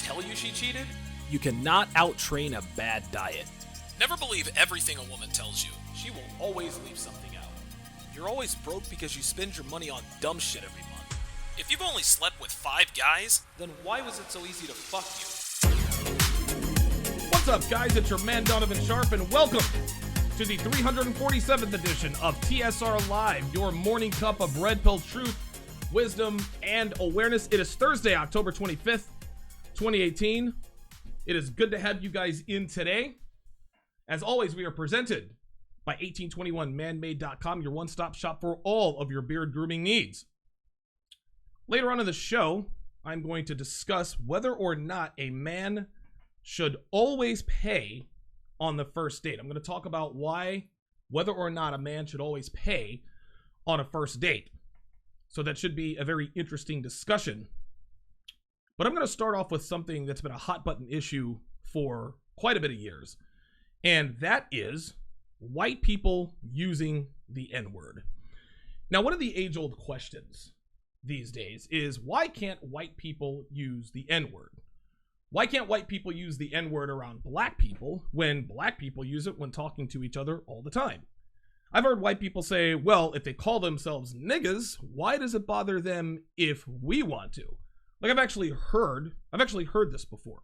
tell you she cheated? You cannot out-train a bad diet. Never believe everything a woman tells you. She will always leave something out. You're always broke because you spend your money on dumb shit every month. If you've only slept with 5 guys, then why was it so easy to fuck you? What's up, guys? It's your man, Donovan Sharpe, and welcome to the 347th edition of TSR Live, your morning cup of red pill truth, wisdom, and awareness. It is Thursday, October 25th, 2018. It is good to have you guys in today. As always, we are presented by 1821manmade.com, your one-stop shop for all of your beard grooming needs. Later on in the show, I'm going to discuss whether or not a man should always pay on the first date. I'm going to talk about whether or not a man should always pay on a first date. So that should be a very interesting discussion. But I'm going to start off with something that's been a hot button issue for quite a bit of years. And that is white people using the N-word. Now, one of the age-old questions these days is, why can't white people use the N-word? Why can't white people use the N-word around black people when black people use it when talking to each other all the time? I've heard white people say, well, if they call themselves niggas, why does it bother them if we want to? Like, I've actually heard this before.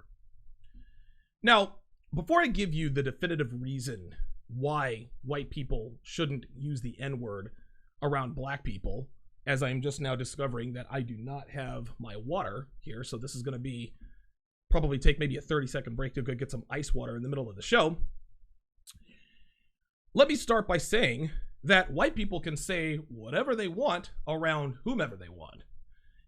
Now, before I give you the definitive reason why white people shouldn't use the N-word around black people, as I'm just now discovering that I do not have my water here, so this is going to probably take maybe a 30-second break to go get some ice water in the middle of the show. Let me start by saying that white people can say whatever they want around whomever they want.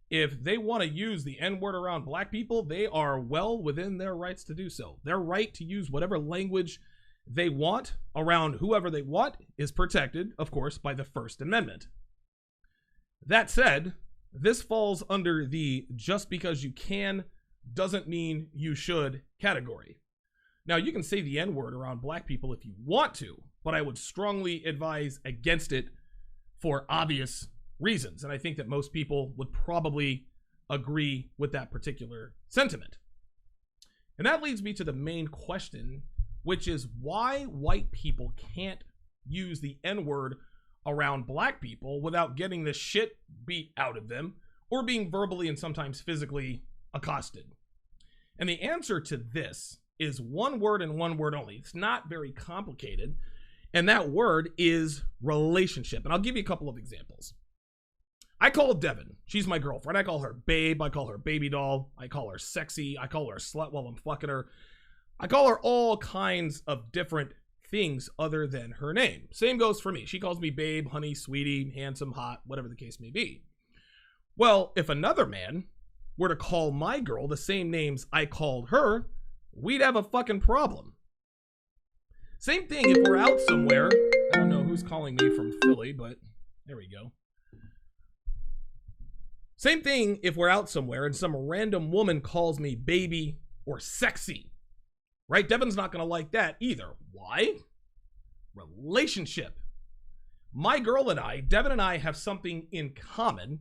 If they want to use the N-word around black people, they are well within their rights to do so. Their right to use whatever language they want around whoever they want is protected, of course, by the First Amendment. That said, this falls under the just because you can doesn't mean you should category. Now, you can say the N-word around black people if you want to, but I would strongly advise against it for obvious reasons. And I think that most people would probably agree with that particular sentiment. And that leads me to the main question, which is why white people can't use the N-word around black people without getting the shit beat out of them or being verbally and sometimes physically accosted. And the answer to this is one word and one word only. It's not very complicated. And that word is relationship. And I'll give you a couple of examples. I call Devin. She's my girlfriend. I call her babe. I call her baby doll. I call her sexy. I call her slut while I'm fucking her. I call her all kinds of different things other than her name. Same goes for me. She calls me babe, honey, sweetie, handsome, hot, whatever the case may be. Well, if another man were to call my girl the same names I called her, we'd have a fucking problem. Same thing if we're out somewhere. I don't know who's calling me from Philly, but there we go. Same thing if we're out somewhere and some random woman calls me baby or sexy, right? Devin's not going to like that either. Why? Relationship. My girl and I, Devin and I, have something in common,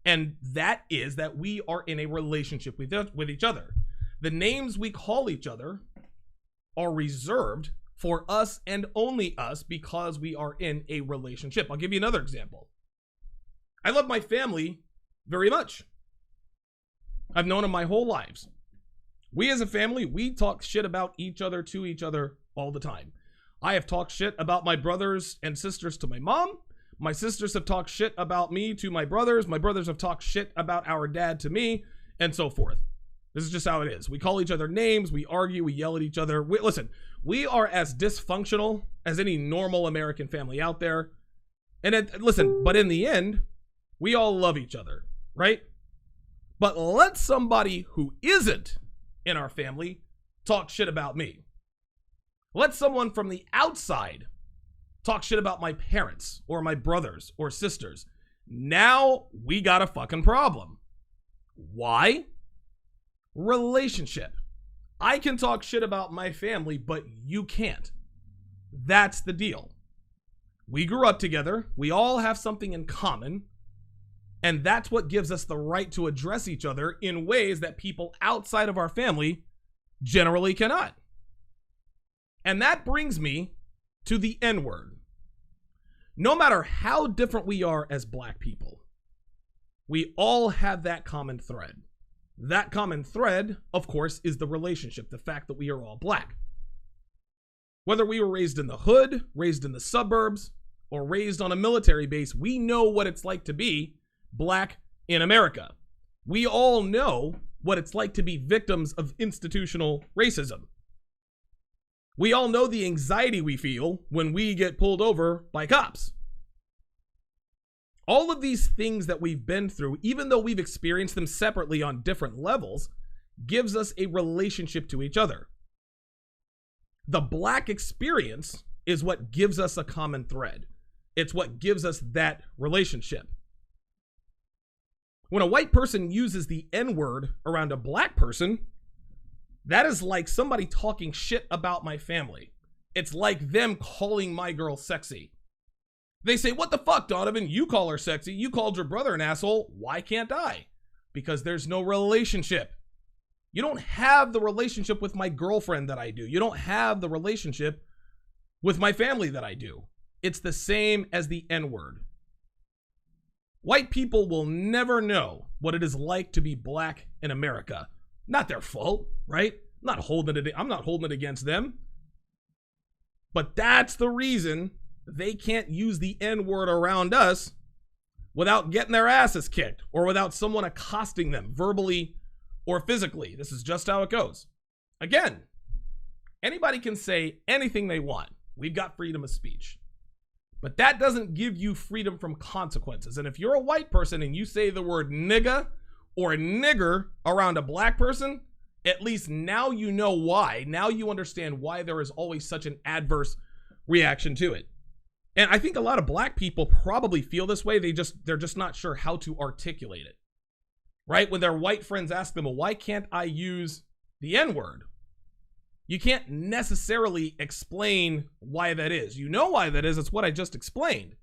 and that is that we are in a relationship with each other. The names we call each other are reserved for us and only us because we are in a relationship. I'll give you another example. I love my family very much. I've known them my whole lives. We as a family, we talk shit about each other to each other all the time. I have talked shit about my brothers and sisters to my mom. My sisters have talked shit about me to my brothers. My brothers have talked shit about our dad to me, and so forth. This is just how it is. We call each other names. We argue. We yell at each other. Listen, we are as dysfunctional as any normal American family out there. And listen, but in the end, we all love each other, right? But let somebody who isn't in our family talk shit about me. Let someone from the outside talk shit about my parents or my brothers or sisters. Now we got a fucking problem. Why? Relationship. I can talk shit about my family, but you can't. That's the deal. We grew up together. We all have something in common. And that's what gives us the right to address each other in ways that people outside of our family generally cannot. And that brings me to the N-word. No matter how different we are as black people, we all have that common thread. That common thread, of course, is the relationship, the fact that we are all black. Whether we were raised in the hood, raised in the suburbs, or raised on a military base, we know what it's like to be black in America. We all know what it's like to be victims of institutional racism. We all know the anxiety we feel when we get pulled over by cops. All of these things that we've been through, even though we've experienced them separately on different levels, gives us a relationship to each other. The black experience is what gives us a common thread. It's what gives us that relationship. When a white person uses the N-word around a black person, that is like somebody talking shit about my family. It's like them calling my girl sexy. They say, what the fuck, Donovan? You call her sexy. You called your brother an asshole. Why can't I? Because there's no relationship. You don't have the relationship with my girlfriend that I do. You don't have the relationship with my family that I do. It's the same as the N-word. White people will never know what it is like to be black in America. Not their fault, right? I'm not holding it against them. But that's the reason they can't use the N-word around us without getting their asses kicked or without someone accosting them verbally or physically. This is just how it goes. Again, anybody can say anything they want. We've got freedom of speech. But that doesn't give you freedom from consequences. And if you're a white person and you say the word nigga or nigger around a black person, at least now you know why. Now you understand why there is always such an adverse reaction to it. And I think a lot of black people probably feel this way. They're just not sure how to articulate it. Right? When their white friends ask them, well, why can't I use the N-word? You can't necessarily explain why that is. You know why that is. It's what I just explained.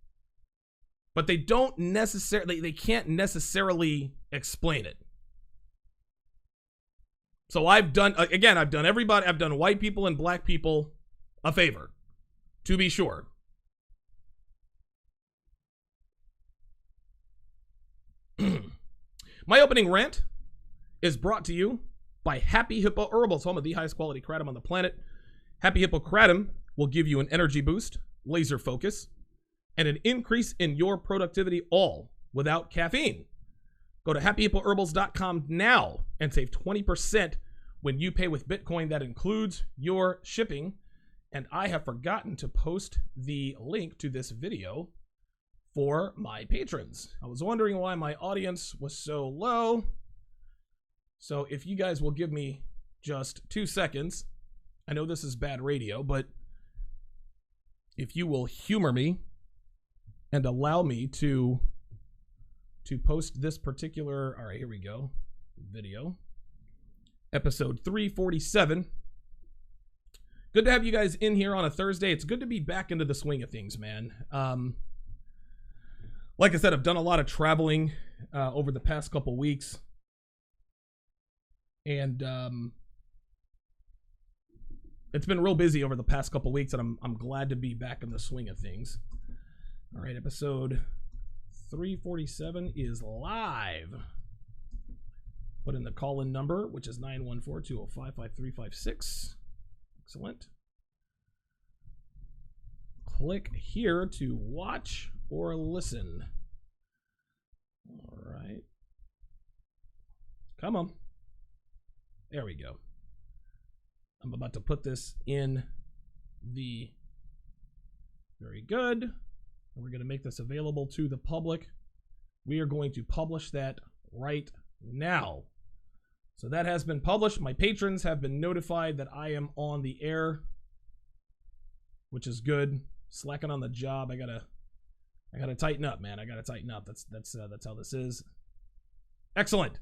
But they can't necessarily explain it. So I've done white people and black people a favor, to be sure. My opening rant is brought to you by Happy Hippo Herbals, home of the highest quality kratom on the planet. Happy Hippo Kratom will give you an energy boost, laser focus, and an increase in your productivity, all without caffeine. Go to happyhippoherbals.com now and save 20% when you pay with Bitcoin. That includes your shipping. And I have forgotten to post the link to this video for my patrons. I was wondering why my audience was so low. So if you guys will give me just 2 seconds, I know this is bad radio, but if you will humor me and allow me to post this particular, all right, here we go, video, episode 347. Good to have you guys in here on a Thursday. It's good to be back into the swing of things, man. Like I said, I've done a lot of traveling over the past couple weeks. And it's been real busy over the past couple weeks, and I'm glad to be back in the swing of things. All right, episode 347 is live. Put in the call-in number, which is 914-205-5356. Excellent. Click here to watch or listen. All right. Come on. There we go. I'm about to put this in the... Very good. And we're going to make this available to the public. We are going to publish that right now. So that has been published. My patrons have been notified that I am on the air, which is good. Slacking on the job. I gotta tighten up, man. I gotta tighten up. That's how this is. Excellent.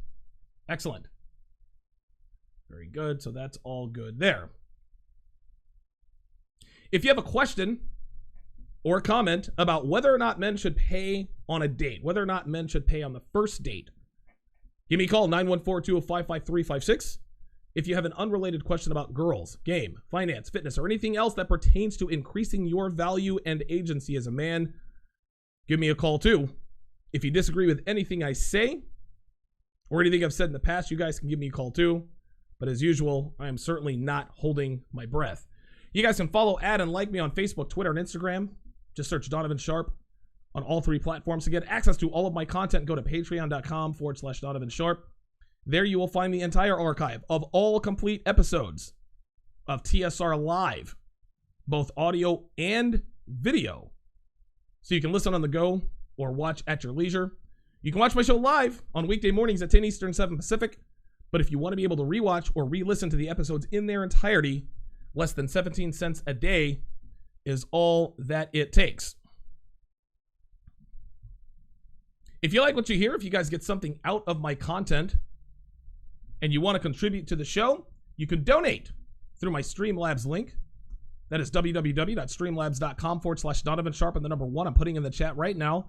Excellent. Very good. So that's all good there. If you have a question or comment about whether or not men should pay on a date, whether or not men should pay on the first date, give me a call, 914-205-5356. If you have an unrelated question about girls, game, finance, fitness, or anything else that pertains to increasing your value and agency as a man, give me a call too. If you disagree with anything I say or anything I've said in the past, you guys can give me a call too. But as usual, I am certainly not holding my breath. You guys can follow, add, and like me on Facebook, Twitter, and Instagram. Just search Donovan Sharpe on all three platforms. To get access to all of my content, go to patreon.com/Donovan Sharpe. There you will find the entire archive of all complete episodes of TSR Live, both audio and video. So you can listen on the go or watch at your leisure. You can watch my show live on weekday mornings at 10 Eastern, 7 Pacific. But if you want to be able to rewatch or re-listen to the episodes in their entirety, less than 17 cents a day is all that it takes. If you like what you hear, if you guys get something out of my content and you want to contribute to the show, you can donate through my Streamlabs link. That is www.streamlabs.com/Donovan Sharpe and the number 1. I'm putting in the chat right now.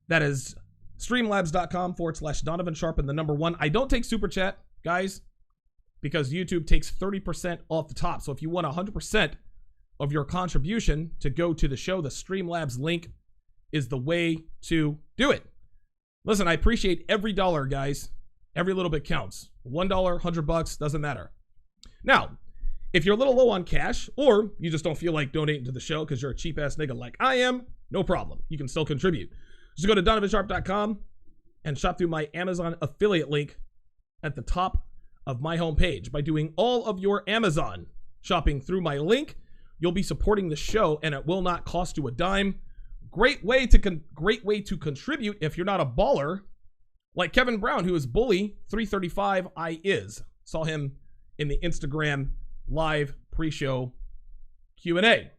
That is streamlabs.com/Donovan Sharpe and the number 1. I don't take super chat, guys, because YouTube takes 30% off the top. So if you want 100% of your contribution to go to the show, the Streamlabs link is the way to do it. Listen, I appreciate every dollar, guys. Every little bit counts. $1, $100, doesn't matter. Now, if you're a little low on cash, or you just don't feel like donating to the show because you're a cheap ass nigga like I am, no problem. You can still contribute. Just go to donovansharpe.com and shop through my Amazon affiliate link at the top of my homepage. By doing all of your Amazon shopping through my link, you'll be supporting the show, and it will not cost you a dime. Great way to contribute if you're not a baller, like Kevin Brown, who is Bully 335 I is. Saw him in the Instagram live pre-show Q&A.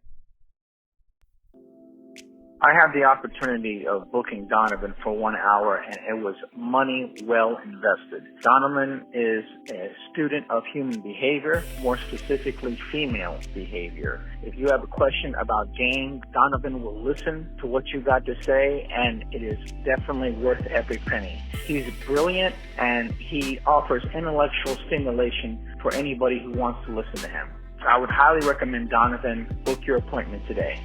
I had the opportunity of booking Donovan for 1 hour, and it was money well invested. Donovan is a student of human behavior, more specifically female behavior. If you have a question about game, Donovan will listen to what you got to say, and it is definitely worth every penny. He's brilliant, and he offers intellectual stimulation for anybody who wants to listen to him. I would highly recommend Donovan. Book your appointment today.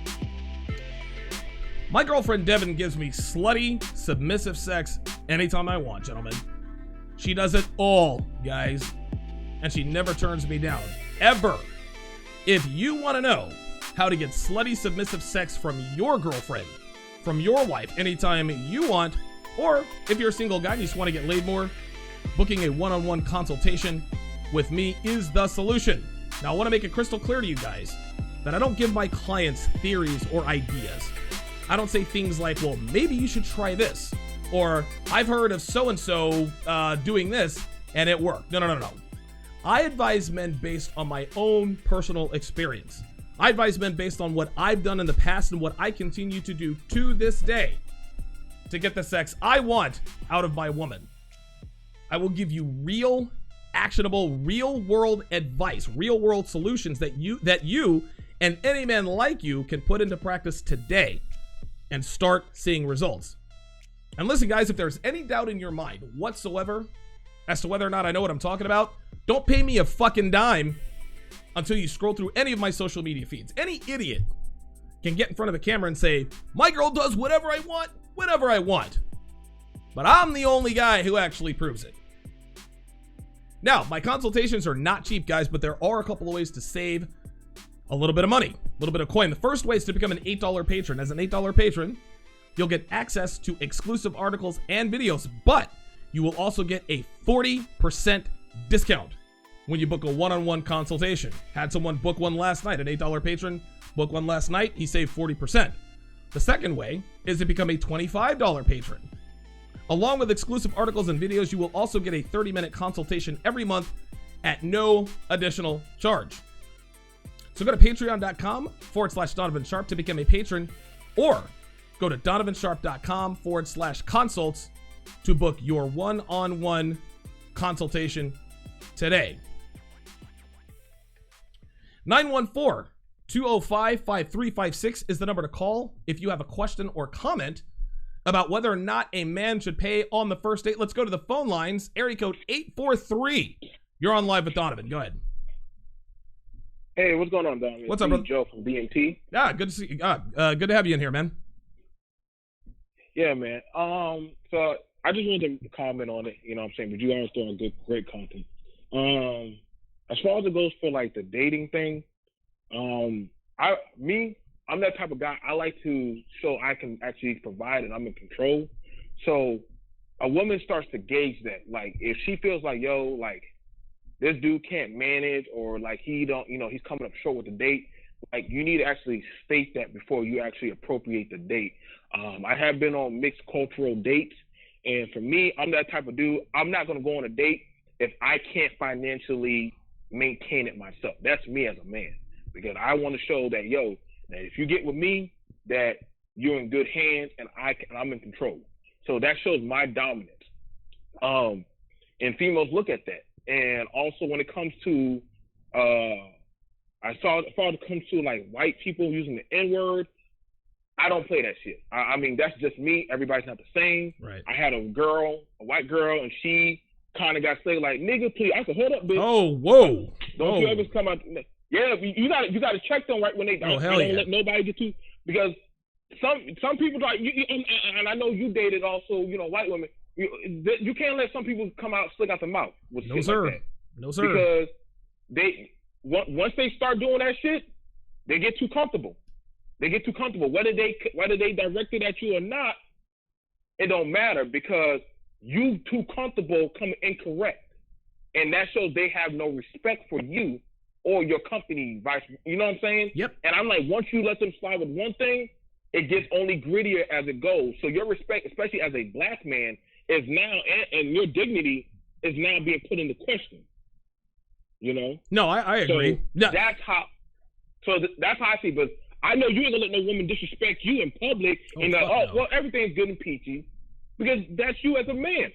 My girlfriend Devin gives me slutty, submissive sex anytime I want, gentlemen. She does it all, guys. And she never turns me down. Ever. If you want to know how to get slutty, submissive sex from your girlfriend, from your wife, anytime you want, or if you're a single guy and you just want to get laid more, booking a one-on-one consultation with me is the solution. Now, I want to make it crystal clear to you guys that I don't give my clients theories or ideas. I don't say things like, well, maybe you should try this, or I've heard of so-and-so doing this and it worked. No. I advise men based on my own personal experience. I advise men based on what I've done in the past and what I continue to do to this day to get the sex I want out of my woman. I will give you real, actionable, real-world advice, real-world solutions that you and any man like you can put into practice today and start seeing results. And listen, guys, if there's any doubt in your mind whatsoever as to whether or not I know what I'm talking about, don't pay me a fucking dime until you scroll through any of my social media feeds. Any idiot can get in front of the camera and say, my girl does whatever I want, whenever I want. But I'm the only guy who actually proves it. Now, my consultations are not cheap, guys, but there are a couple of ways to save a little bit of money, a little bit of coin. The first way is to become an $8 patron. As an $8 patron, you'll get access to exclusive articles and videos, but you will also get a 40% discount when you book a one-on-one consultation. Had someone book one last night, an $8 patron, book one last night, he saved 40%. The second way is to become a $25 patron. Along with exclusive articles and videos, you will also get a 30-minute consultation every month at no additional charge. So go to patreon.com/Donovan Sharpe to become a patron, or go to donovansharpe.com/consults to book your one-on-one consultation today. 205-5356 is the number to call if you have a question or comment about whether or not a man should pay on the first date. Let's go to the phone lines. Area code 843. You're on live with Donovan. Go ahead. Hey, what's going on, Donovan? What's up, brother? Joe from BMT. Yeah, good to see you. Good to have you in here, man. Yeah, man. So I just wanted to comment on it. You know what I'm saying? But you guys doing great content. As far as it goes for like the dating thing, I'm that type of guy. I like to show I can actually provide and I'm in control. So a woman starts to gauge that. Like if she feels like, yo, like this dude can't manage, or like he don't, you know, he's coming up short with the date, like you need to actually state that before you actually appropriate the date. I have been on mixed cultural dates, and for me, I'm that type of dude. I'm not gonna go on a date if I can't financially maintain it myself. That's me as a man, because I want to show that, yo, that if you get with me, that you're in good hands and I'm in control. So that shows my dominance. And females look at that. And also when it comes to, as far as it comes to like white people using the N-word, I don't play that shit. I mean, that's just me. Everybody's not the same. Right. I had a white girl, and she kind of got slayed like, nigga, please. I said, hold up, bitch. Oh, whoa. Don't you ever come out. Yeah, you got to check them right when they don't let nobody get to, because some people like and I know you dated also, you know, white women. You can't let some people come out slick out the mouth with No shit sir, like that. no sir. Because once they start doing that shit, they get too comfortable. Whether they direct it at you or not, it don't matter, because you too comfortable come incorrect, and that shows they have no respect for you or your company, you know what I'm saying? Yep. And I'm like, once you let them slide with one thing, it gets only grittier as it goes. So your respect, especially as a black man, is now, and your dignity is now being put into question. You know? No, I agree. So No. that's how I see. But I know you ain't gonna let no woman disrespect you in public and no. well, everything's good and peachy, because that's you as a man.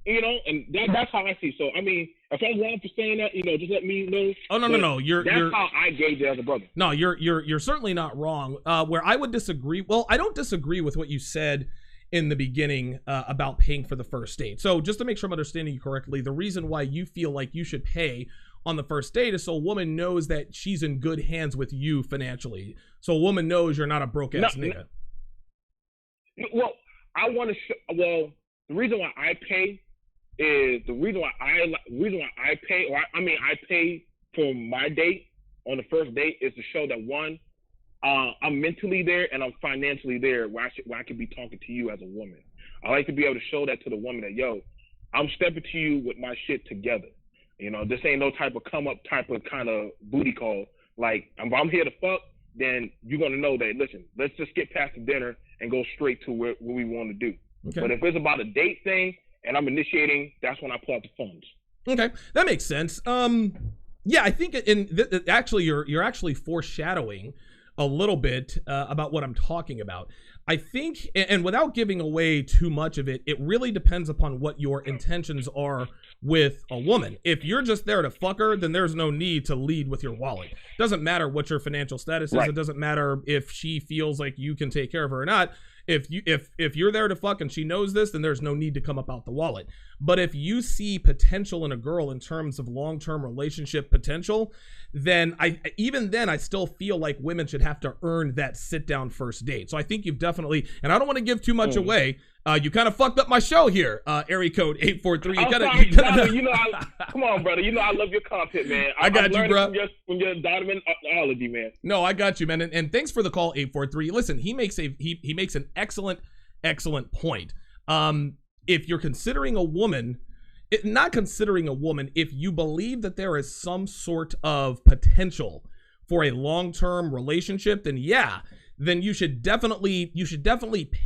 You know, and that's how I see. So I mean, if I'm wrong for saying that, you know, just let me know. Oh no. That's how I gauge it as a brother. No, you're certainly not wrong. Where I would disagree, well, I don't disagree with what you said in the beginning about paying for the first date. So just to make sure I'm understanding you correctly, the reason why you feel like you should pay on the first date is so a woman knows that she's in good hands with you financially. So a woman knows you're not a broke ass nigga. Well, I want to show. Well, the reason why I pay is I pay for my date on the first date is to show that, one, I'm mentally there and I'm financially there where I could be talking to you as a woman. I like to be able to show that to the woman that, yo, I'm stepping to you with my shit together. You know, this ain't no type of come up type of kind of booty call. Like, if I'm here to fuck, then you're going to know that, listen, let's just get past the dinner and go straight to what we want to do. Okay. But if it's about a date thing and I'm initiating, that's when I pull out the funds. Okay, that makes sense. Yeah, I think actually you're actually foreshadowing a little bit about what I'm talking about. I think, and without giving away too much of it, it really depends upon what your intentions are with a woman. If you're just there to fuck her, then there's no need to lead with your wallet. Doesn't matter what your financial status is. Right. It doesn't matter if she feels like you can take care of her or not. If you're there to fuck and she knows this, then there's no need to come up out the wallet. But if you see potential in a girl in terms of long-term relationship potential, then I still feel like women should have to earn that sit-down first date. So I think you've definitely, and I don't want to give too much away. You kind of fucked up my show here. Area code 843. Come on, brother. You know I love your content, man. I got you, bro. From your Donovan-ology, man. No, I got you, man. And thanks for the call, 843. Listen, he makes an excellent point. If you're considering a woman, not considering a woman, if you believe that there is some sort of potential for a long-term relationship, then yeah, then you should definitely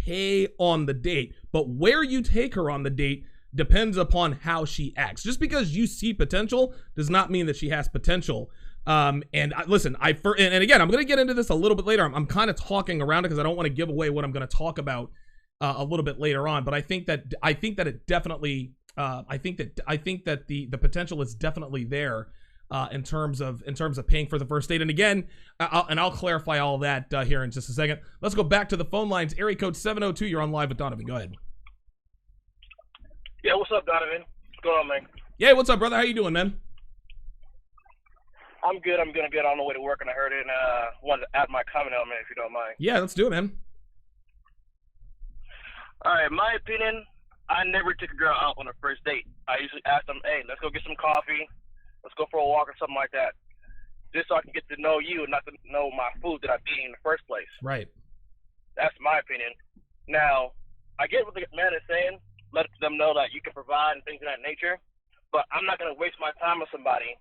pay on the date. But where you take her on the date depends upon how she acts. Just because you see potential does not mean that she has potential. And again, I'm going to get into this a little bit later. I'm kind of talking around it because I don't want to give away what I'm going to talk about a little bit later on. But I think that it definitely, I think that the potential is definitely there in terms of paying for the first date. And again, I'll clarify all that here in just a second. Let's go back to the phone lines. Area code 702. You're on live with Donovan. Go ahead. Yeah, what's up, Donovan? What's going on, man? Yeah, what's up, brother? How you doing, man? I'm good. I'm doing good. On the way to work, and I heard it, and wanted to add my comment on it, if you don't mind. Yeah, let's do it, man. All right, my opinion, I never take a girl out on a first date. I usually ask them, hey, let's go get some coffee. Let's go for a walk or something like that. Just so I can get to know you and not to know my food that I'm eating in the first place. Right. That's my opinion. Now, I get what the man is saying. Let them know that you can provide and things of that nature. But I'm not going to waste my time with somebody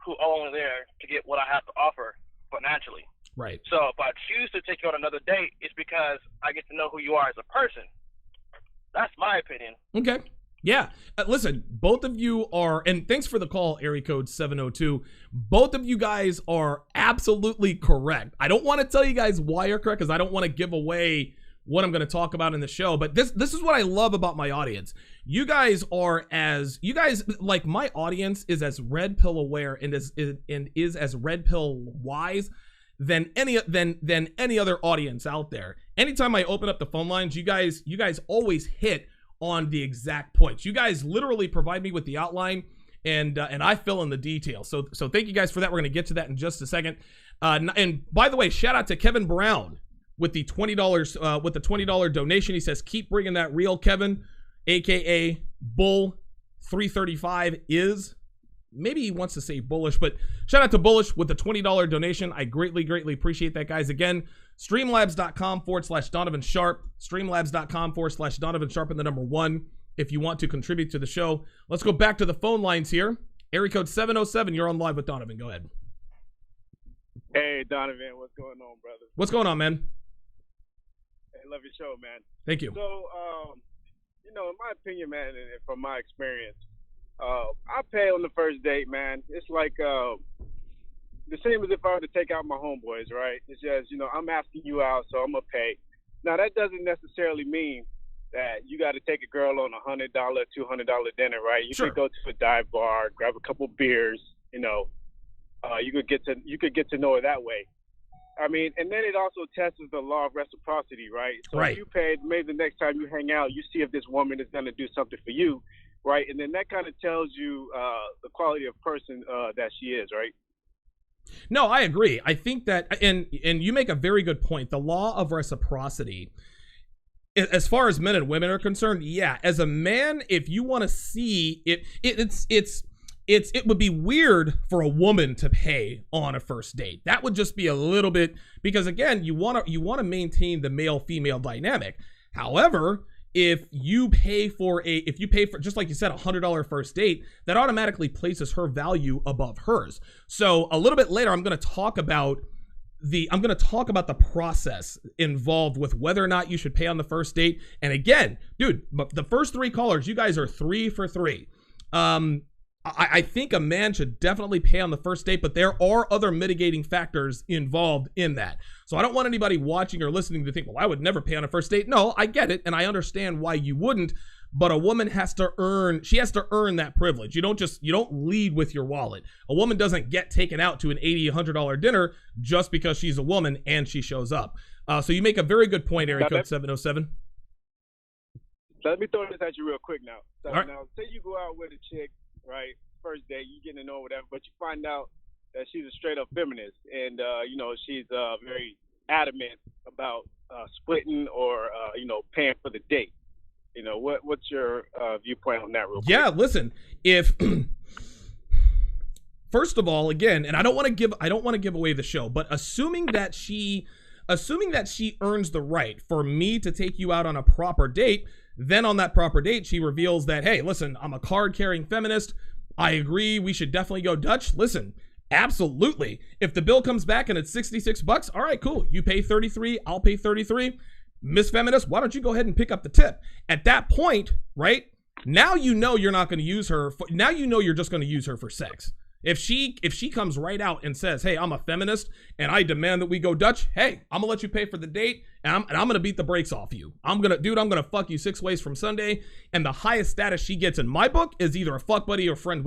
who only there to get what I have to offer financially. Right. So if I choose to take you on another date, it's because I get to know who you are as a person. That's my opinion. Okay. Yeah. Listen, both of you are, and thanks for the call, area code 702. Both of you guys are absolutely correct. I don't want to tell you guys why you're correct because I don't want to give away what I'm going to talk about in the show, but this is what I love about my audience. You guys like my audience is as red pill aware and is as red pill wise than any other audience out there. Anytime I open up the phone lines, you guys always hit on the exact points. You guys literally provide me with the outline and I fill in the details. So thank you guys for that. We're going to get to that in just a second. And by the way, shout out to Kevin Brown with the $20 donation. He says, keep bringing that real, Kevin, aka Bull 335 is. Maybe he wants to say bullish, but shout out to Bullish with the $20 donation. I greatly appreciate that, guys. Again, streamlabs.com/Donovan Sharpe, streamlabs.com/Donovan Sharpe and the number 1 if you want to contribute to the show. Let's go back to the phone lines here. Area code 707, you're on live with Donovan. Go ahead. Hey, Donovan, what's going on, brother? What's going on, man? Hey, love your show, man. Thank you. So, in my opinion, man, and from my experience, I pay on the first date, man. It's like the same as if I were to take out my homeboys, right? It's just, I'm asking you out, so I'm going to pay. Now, that doesn't necessarily mean that you got to take a girl on $100, $200 dinner, right? You could go to a dive bar, grab a couple beers, you could get to know her that way. I mean, and then it also tests the law of reciprocity, right? So if you paid, maybe the next time you hang out, you see if this woman is going to do something for you, right? And then that kind of tells you the quality of person that she is, right? No, I agree. I think that, and you make a very good point. The law of reciprocity, as far as men and women are concerned, yeah. As a man, if you want to see it would be weird for a woman to pay on a first date. That would just be a little bit, because again, you want to maintain the male-female dynamic. However, if you pay for just like you said, $100 first date, that automatically places her value above hers. So a little bit later, I'm going to talk about the process involved with whether or not you should pay on the first date. And again, dude, the first 3 callers, you guys are 3 for 3. I think a man should definitely pay on the first date, but there are other mitigating factors involved in that. So I don't want anybody watching or listening to think, well, I would never pay on a first date. No, I get it, and I understand why you wouldn't, but a woman has to earn that privilege. You don't lead with your wallet. A woman doesn't get taken out to an $80, $100 dinner just because she's a woman and she shows up. So you make a very good point, area code 707. Let me throw this at you real quick now. So right. Now, say you go out with a chick, right? First date, you getting to know whatever, but you find out that she's a straight up feminist, and she's very adamant about splitting or paying for the date. What's your viewpoint on that, real quick? Yeah, listen, if first of all, again, and I don't want to give away the show, but assuming that she earns the right for me to take you out on a proper date, then on that proper date, she reveals that, hey, listen, I'm a card-carrying feminist. I agree. We should definitely go Dutch. Listen, absolutely. If the bill comes back and it's $66, all right, cool. You pay 33, I'll pay 33. Miss Feminist, why don't you go ahead and pick up the tip? At that point, right, now you're not going to use her. Now you're just going to use her for sex. If she comes right out and says, hey, I'm a feminist and I demand that we go Dutch, hey, I'm gonna let you pay for the date and I'm gonna beat the brakes off you. I'm gonna fuck you 6 ways from Sunday. And the highest status she gets in my book is either a fuck buddy or friends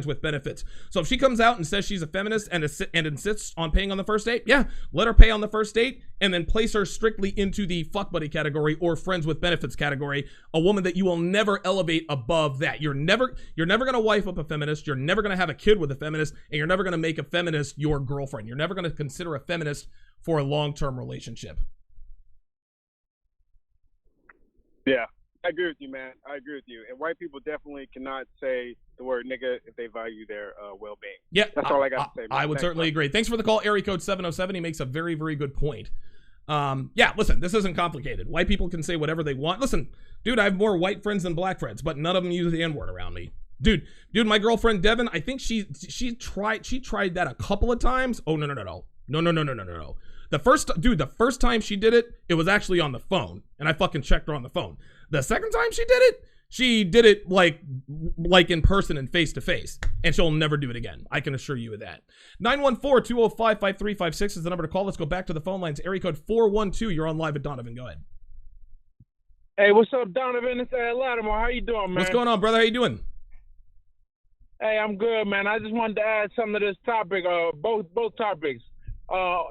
with benefits. So if she comes out and says she's a feminist and insists on paying on the first date, yeah, let her pay on the first date and then place her strictly into the fuck buddy category or friends with benefits category. A woman that you will never elevate above that. You're never gonna wife up a feminist. You're never gonna have a kid with a feminist, and you're never gonna make a feminist your girlfriend. You're never gonna consider a feminist for a long-term relationship. Yeah, I agree with you, man. I agree with you. And white people definitely cannot say the word nigga if they value their well-being. Yeah, that's all I got to say, man. I would certainly agree. Thanks for the call, area code 707. He makes a very, very good point. Yeah, listen, this isn't complicated. White people can say whatever they want. Listen, dude, I have more white friends than black friends, but none of them use the N-word around me. Dude, my girlfriend Devin, I think she tried that a couple of times. Oh, no. The first time she did it, it was actually on the phone, and I fucking checked her on the phone. The second time she did it like in person and face to face, and she'll never do it again. I can assure you of that. 914-205-5356 is the number to call. Let's go back to the phone lines. Area code 412. You're on live at Donovan. Go ahead. Hey, what's up, Donovan? It's Ed Lattimore. How you doing, man? What's going on, brother? How you doing? Hey, I'm good, man. I just wanted to add something to this topic. Both topics.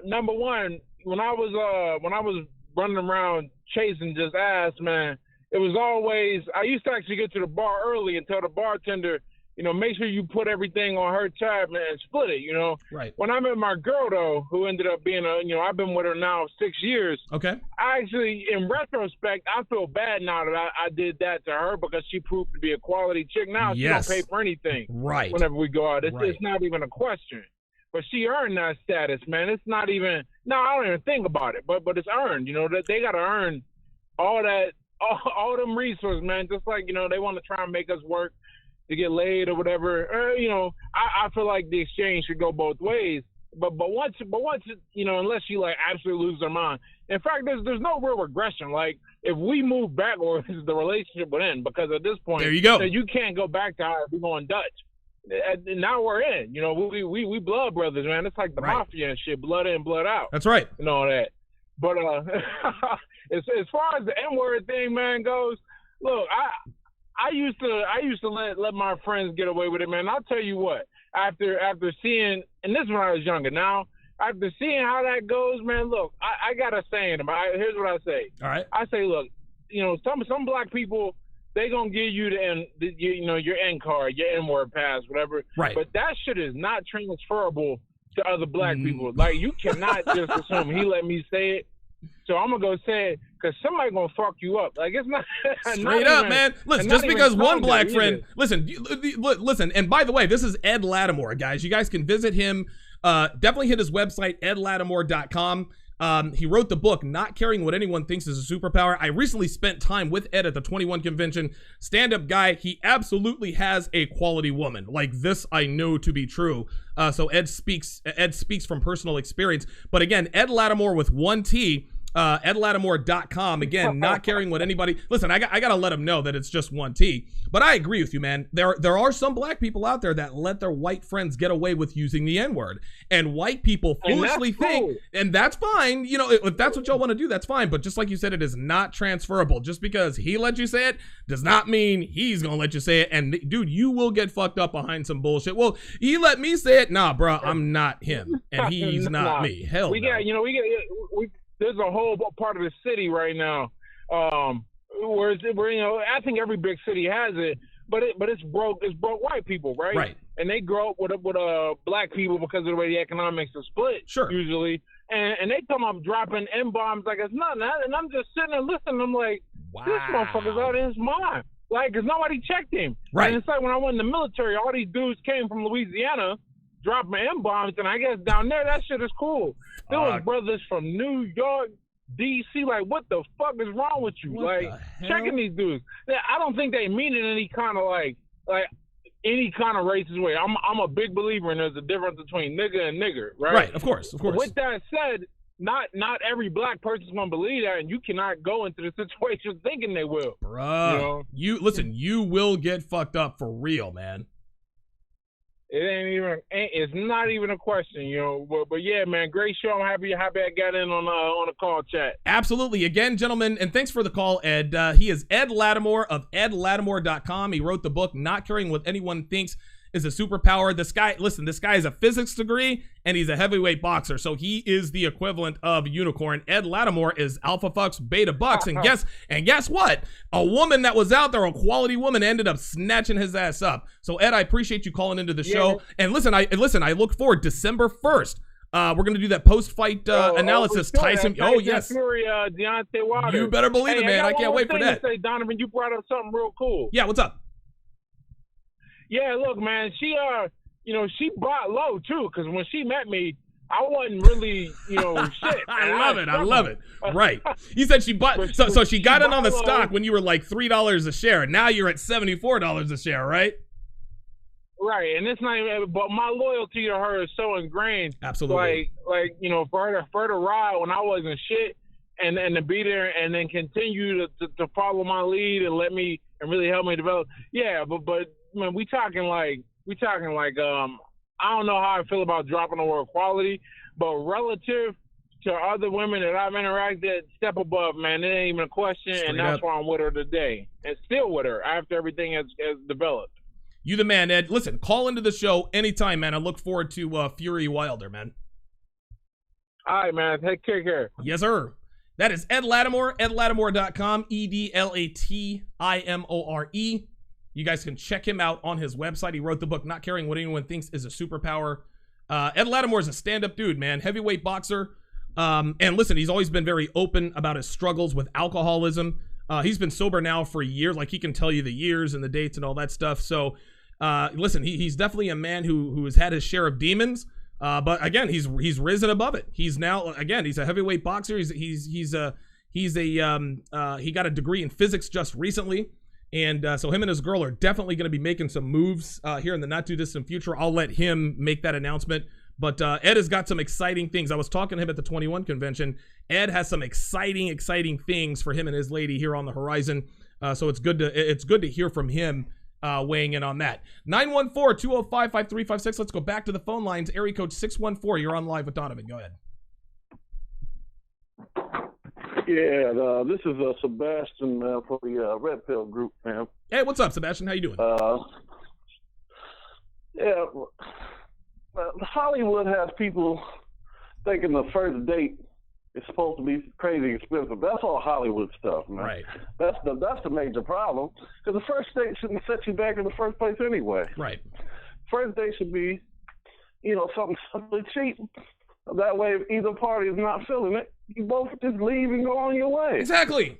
Number one, when I was running around chasing just ass, man, it was always, I used to actually get to the bar early and tell the bartender, make sure you put everything on her tab and split it, Right. When I met my girl, though, who ended up being I've been with her now 6 years. Okay. I actually, in retrospect, I feel bad now that I did that to her because she proved to be a quality chick. Now Yes. she don't pay for anything. Right. Whenever we go out. It's Right. not even a question. But she earned that status, man. It's not even, no, I don't even think about it, but it's earned, that they got to earn all that, all them resources, man. Just like, they want to try and make us work to get laid or whatever. I feel like the exchange should go both ways. But once, unless she like absolutely loses her mind. In fact, there's no real regression. Like if we move backwards, the relationship would end because at this point, there you go. You can't go back to how we're going Dutch. And now we're in. We blood brothers, man. It's like the Right. mafia and shit, blood in, blood out. That's right. And all that. But as far as the N-word thing, man, goes, look, I used to let my friends get away with it, man. I'll tell you what. After seeing, and this is when I was younger. Now, after seeing how that goes, man, look, I got a saying. Here's what I say. All right. I say, look, some black people, they gonna give you your N card, your N-word pass, whatever. Right. But that shit is not transferable to other black people. Like you cannot just assume he let me say it, so I'm gonna go say it because somebody gonna fuck you up. Like it's not straight up, man. Listen, just because one black friend, listen. And by the way, this is Ed Lattimore, guys. You guys can visit him. Definitely hit his website, edlattimore.com. He wrote the book, Not Caring What Anyone Thinks Is a Superpower. I recently spent time with Ed at the 21 convention. Stand-up guy. He absolutely has a quality woman. Like this, I know to be true. So Ed speaks from personal experience. But again, Ed Lattimore with one T. edlattimore.com. Again, not caring what anybody. Listen, I got to let them know that it's just one T. But I agree with you, man. There are some black people out there that let their white friends get away with using the N-word. And white people foolishly think, and that's fine. If that's what y'all want to do, that's fine. But just like you said, it is not transferable. Just because he let you say it does not mean he's going to let you say it. And dude, you will get fucked up behind some bullshit. Well, he let me say it. Nah, bro, I'm not him. And he's not me. Hell no. There's a whole part of the city right now where I think every big city has it, but it's broke white people, right? Right. And they grow up with black people because of the way the economics are split. Sure. Usually, and they come up dropping N-bombs like it's nothing, and I'm just sitting there listening. I'm like, wow. This motherfucker's out of his mind. Like, cause nobody checked him. Right. And it's like when I went in the military, all these dudes came from Louisiana. Dropping M-bombs, and I guess down there that shit is cool. There was brothers from New York, DC, like what the fuck is wrong with you? What like checking these dudes. I don't think they mean it in any kind of like any kind of racist way. I'm a big believer in there's a difference between nigga and nigger, right? Right, of course. But with that said, not every black person's gonna believe that, and you cannot go into the situation thinking they will. Bruh. You listen, you will get fucked up for real, man. It's not even a question, you know. But yeah, man, great show. I'm happy I got in on the call chat. Absolutely. Again, gentlemen, and thanks for the call, Ed. He is Ed Lattimore of edlattimore.com. He wrote the book, Not Caring What Anyone Thinks is a Superpower. This guy has a physics degree, and he's a heavyweight boxer, so he is the equivalent of unicorn. Ed Lattimore is alpha fucks, beta bucks, and guess what? A woman that was out there, a quality woman, ended up snatching his ass up. So Ed, I appreciate you calling into the show. And listen, I look forward December 1st. We're gonna do that post-fight analysis. Tyson, yes, Fury, Deontay Wilder. You better believe it, man. I can't wait for that. Say, Donovan, you brought up something real cool. Yeah, what's up? Yeah, look, man, she she bought low too, because when she met me, I wasn't really, shit. I love it. Right. You said she bought, so she got in on the stock when you were like $3 a share. Now you're at $74 a share, right? Right, and it's not even, but my loyalty to her is so ingrained. Absolutely. Like for her to ride when I wasn't shit, and to be there, and then continue to follow my lead and really help me develop. Yeah, but man, we talking like I don't know how I feel about dropping the word quality, but relative to other women that I've interacted, step above, man. It ain't even a question. Straight and that's up. Why I'm with her today, and still with her after everything has developed. You the man, Ed. Listen, call into the show anytime, man. I look forward to Fury Wilder, man. All right, man. Take care. Yes, sir. That is Ed Lattimore, edlattimore.com, EDLATIMORE. You guys can check him out on his website. He wrote the book, Not Caring What Anyone Thinks is a Superpower. Ed Lattimore is a stand-up dude, man. Heavyweight boxer. And listen, he's always been very open about his struggles with alcoholism. He's been sober now for years. Like, he can tell you the years and the dates and all that stuff. So, listen, he's definitely a man who has had his share of demons. But again, he's risen above it. He's now, again, he's a heavyweight boxer. He got a degree in physics just recently. And so him and his girl are definitely going to be making some moves here in the not too distant future. I'll let him make that announcement. But Ed has got some exciting things. I was talking to him at the 21 convention. Ed has some exciting things for him and his lady here on the horizon. So it's good to hear from him weighing in on that. 914-205-5356. Let's go back to the phone lines. Area code 614. You're on live with Donovan. Go ahead. Yeah, this is Sebastian for the Red Pill group, man. Hey, what's up, Sebastian? How you doing? Hollywood has people thinking the first date is supposed to be crazy expensive. That's all Hollywood stuff, man. Right. That's the major problem, because the first date shouldn't set you back in the first place anyway. Right. First date should be, something simply cheap. That way, if either party is not feeling it, you both just leave and go on your way. Exactly.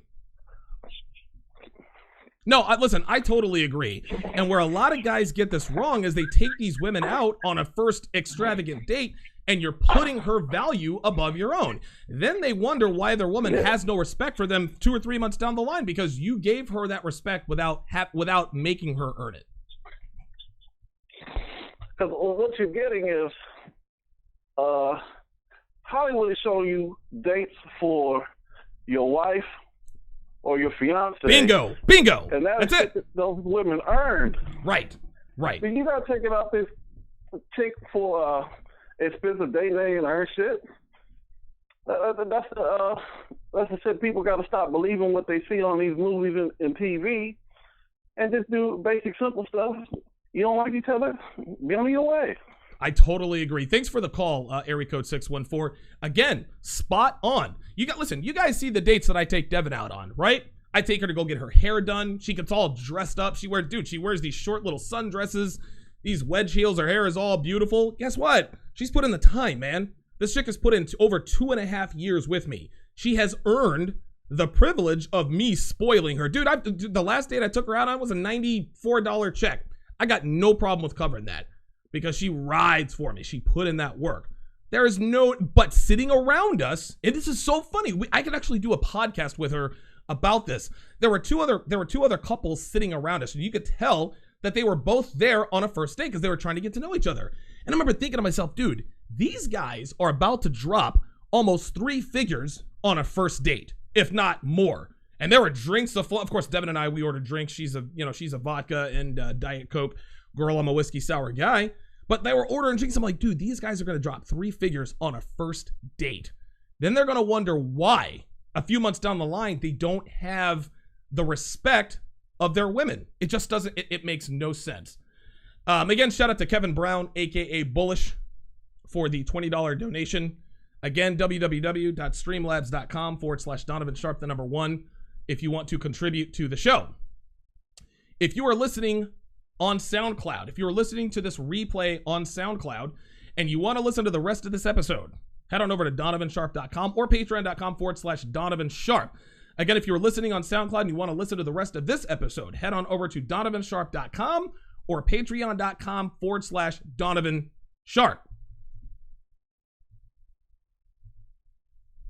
No, listen, I totally agree. And where a lot of guys get this wrong is they take these women out on a first extravagant date, and you're putting her value above your own. Then they wonder why their woman has no respect for them 2 or 3 months down the line, because you gave her that respect without making her earn it. Because what you're getting is Hollywood is showing you dates for your wife or your fiance. Bingo. And that's it. Those women earned. Right. But you got to take it out this chick for expensive date they ain't earn shit. That's the shit. People got to stop believing what they see on these movies and TV, and just do basic, simple stuff. You don't like each other? Be on your way. I totally agree. Thanks for the call, area code 614. Again, spot on. You guys see the dates that I take Devin out on, right? I take her to go get her hair done. She gets all dressed up. She wears these short little sundresses, these wedge heels. Her hair is all beautiful. Guess what? She's put in the time, man. This chick has put in over 2.5 years with me. She has earned the privilege of me spoiling her. Dude, the last date I took her out on was a $94 check. I got no problem with covering that, because she rides for me. She put in that work. There is but sitting around us, and this is so funny. I could actually do a podcast with her about this. There were two other couples sitting around us, and you could tell that they were both there on a first date because they were trying to get to know each other. And I remember thinking to myself, dude, these guys are about to drop almost 3 figures on a first date, if not more. And there were drinks. Of course, Devin and I, we ordered drinks. She's a vodka and Diet Coke girl. I'm a whiskey sour guy. But they were ordering drinks. I'm like, dude, these guys are going to drop 3 figures on a first date. Then they're going to wonder why a few months down the line, they don't have the respect of their women. It just doesn't, it makes no sense. Again, shout out to Kevin Brown, aka Bullish, for the $20 donation. Again, www.streamlabs.com/Donovan Sharpe, the number 1, if you want to contribute to the show. If you are listening on SoundCloud, if you're listening to this replay on SoundCloud and you want to listen to the rest of this episode, head on over to donovansharpe.com or patreon.com/Donovan Sharpe. Again, if you're listening on SoundCloud and you want to listen to the rest of this episode, head on over to donovansharpe.com or patreon.com/Donovan Sharpe.